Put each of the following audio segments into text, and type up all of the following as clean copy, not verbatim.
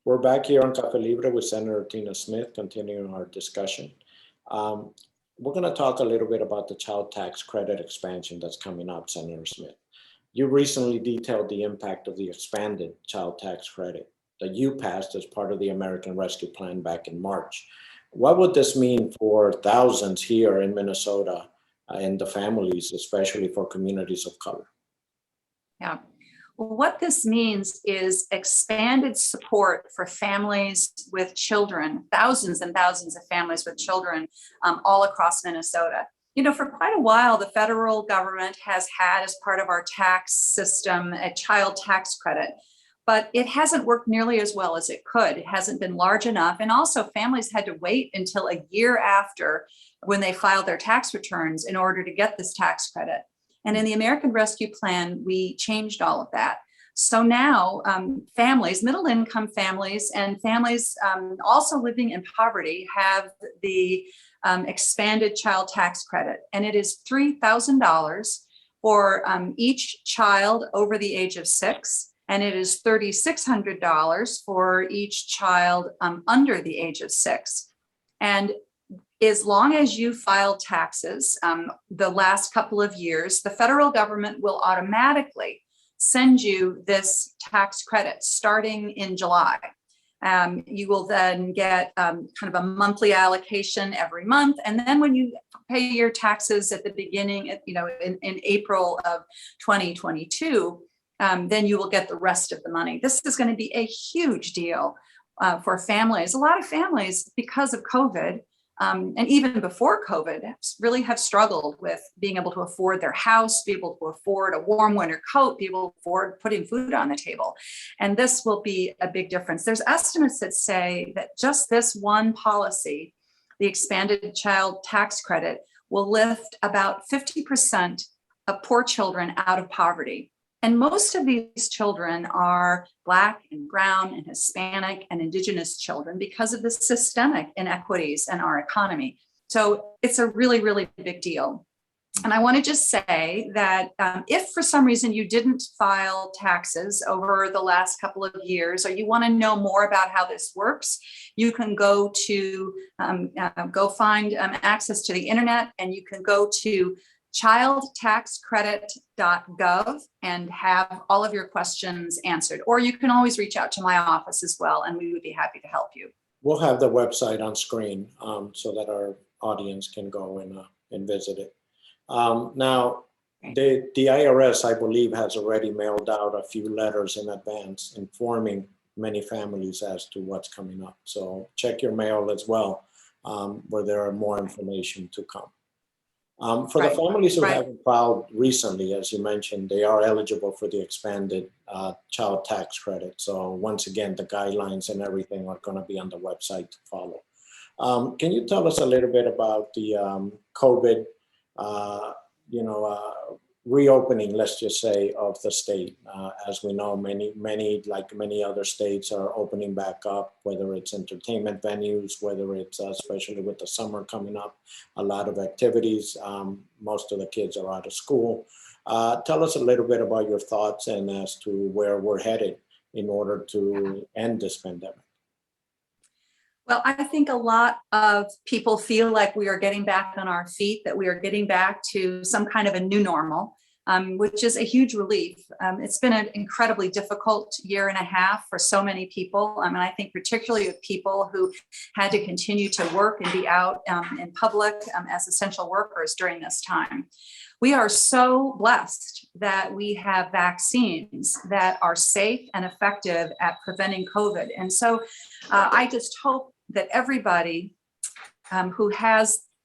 We're back here on Cafe Libre with Senator Tina Smith, continuing our discussion. We're going to talk a little bit about the child tax credit expansion that's coming up, Senator Smith. You recently detailed the impact of the expanded child tax credit that you passed as part of the American Rescue Plan back in March. What would this mean for thousands here in Minnesota and the families, especially for communities of color? Yeah. Well, what this means is expanded support for families with children, thousands and thousands of families with children all across Minnesota. You know, for quite a while, the federal government has had as part of our tax system a child tax credit, but it hasn't worked nearly as well as it could. It hasn't been large enough. And also families had to wait until a year after when they filed their tax returns in order to get this tax credit. And in the American Rescue Plan, we changed all of that. So now families, middle income families and families also living in poverty have the expanded child tax credit. And it is $3,000 for each child over the age of 6. And it is $3,600 for each child under the age of 6. And as long as you file taxes the last couple of years, the federal government will automatically send you this tax credit starting in July. You will then get kind of a monthly allocation every month. And then when you pay your taxes at the beginning, in April of 2022, then you will get the rest of the money. This is going to be a huge deal for families. A lot of families, because of COVID, and even before COVID, really have struggled with being able to afford their house, be able to afford a warm winter coat, be able to afford putting food on the table. And this will be a big difference. There's estimates that say that just this one policy, the expanded child tax credit, will lift about 50% of poor children out of poverty. And most of these children are Black and Brown and Hispanic and Indigenous children because of the systemic inequities in our economy. So it's a really, really big deal. And I want to just say that if for some reason you didn't file taxes over the last couple of years, or you want to know more about how this works, you can go to go find access to the internet, and you can go to childtaxcredit.gov and have all of your questions answered. Or you can always reach out to my office as well, and we would be happy to help you. We'll have the website on screen so that our audience can go and visit it. Now, the IRS, I believe, has already mailed out a few letters in advance informing many families as to what's coming up. So check your mail as well, where there are more information to come. For the families who haven't filed recently, as you mentioned, they are eligible for the expanded child tax credit. So once again, the guidelines and everything are going to be on the website to follow. Can you tell us a little bit about the COVID, reopening, let's just say, of the state? As we know, like many other states are opening back up, whether it's entertainment venues, whether it's especially with the summer coming up, a lot of activities. Most of the kids are out of school. Tell us a little bit about your thoughts and as to where we're headed in order to end this pandemic. Well, I think a lot of people feel like we are getting back on our feet, that we are getting back to some kind of a new normal, which is a huge relief. It's been an incredibly difficult year and a half for so many people. And I think particularly with people who had to continue to work and be out in public as essential workers during this time. We are so blessed that we have vaccines that are safe and effective at preventing COVID. And so I just hope that everybody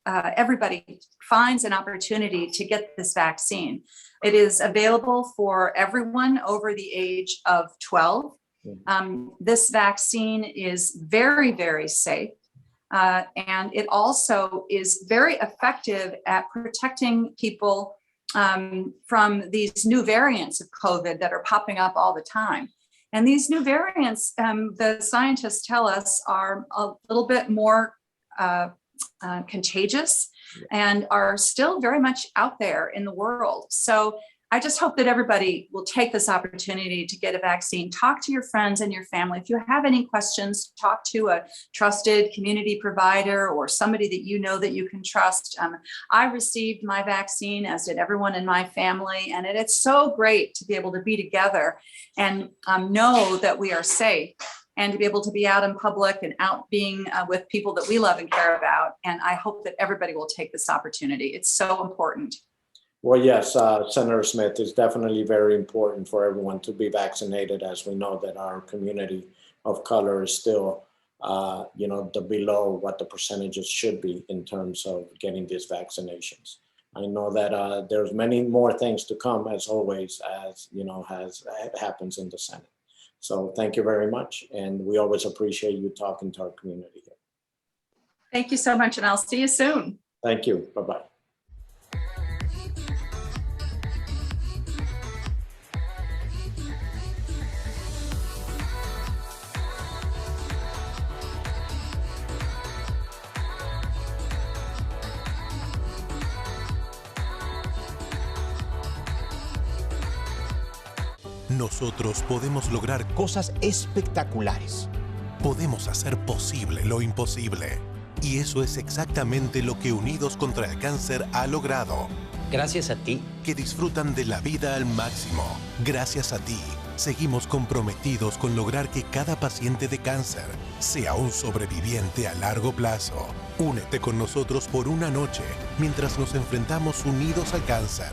everybody finds an opportunity to get this vaccine. It is available for everyone over the age of 12. This vaccine is very, very safe. And it also is very effective at protecting people from these new variants of COVID that are popping up all the time. And these new variants, the scientists tell us, are a little bit more contagious and are still very much out there in the world. So I just hope that everybody will take this opportunity to get a vaccine. Talk to your friends and your family. If you have any questions, talk to a trusted community provider or somebody that you know that you can trust. I received my vaccine, as did everyone in my family, and it's so great to be able to be together and know that we are safe, and to be able to be out in public and out being with people that we love and care about. And I hope that everybody will take this opportunity. It's so important. Well, yes, Senator Smith, it's definitely very important for everyone to be vaccinated, as we know that our community of color is still, below what the percentages should be in terms of getting these vaccinations. I know that there's many more things to come, as always, as happens in the Senate. So thank you very much, and we always appreciate you talking to our community here. Thank you so much, and I'll see you soon. Thank you. Bye-bye. Nosotros podemos lograr cosas espectaculares. Podemos hacer posible lo imposible. Y eso es exactamente lo que Unidos contra el Cáncer ha logrado. Gracias a ti. Que disfrutan de la vida al máximo. Gracias a ti, seguimos comprometidos con lograr que cada paciente de cáncer sea un sobreviviente a largo plazo. Únete con nosotros por una noche mientras nos enfrentamos unidos al cáncer.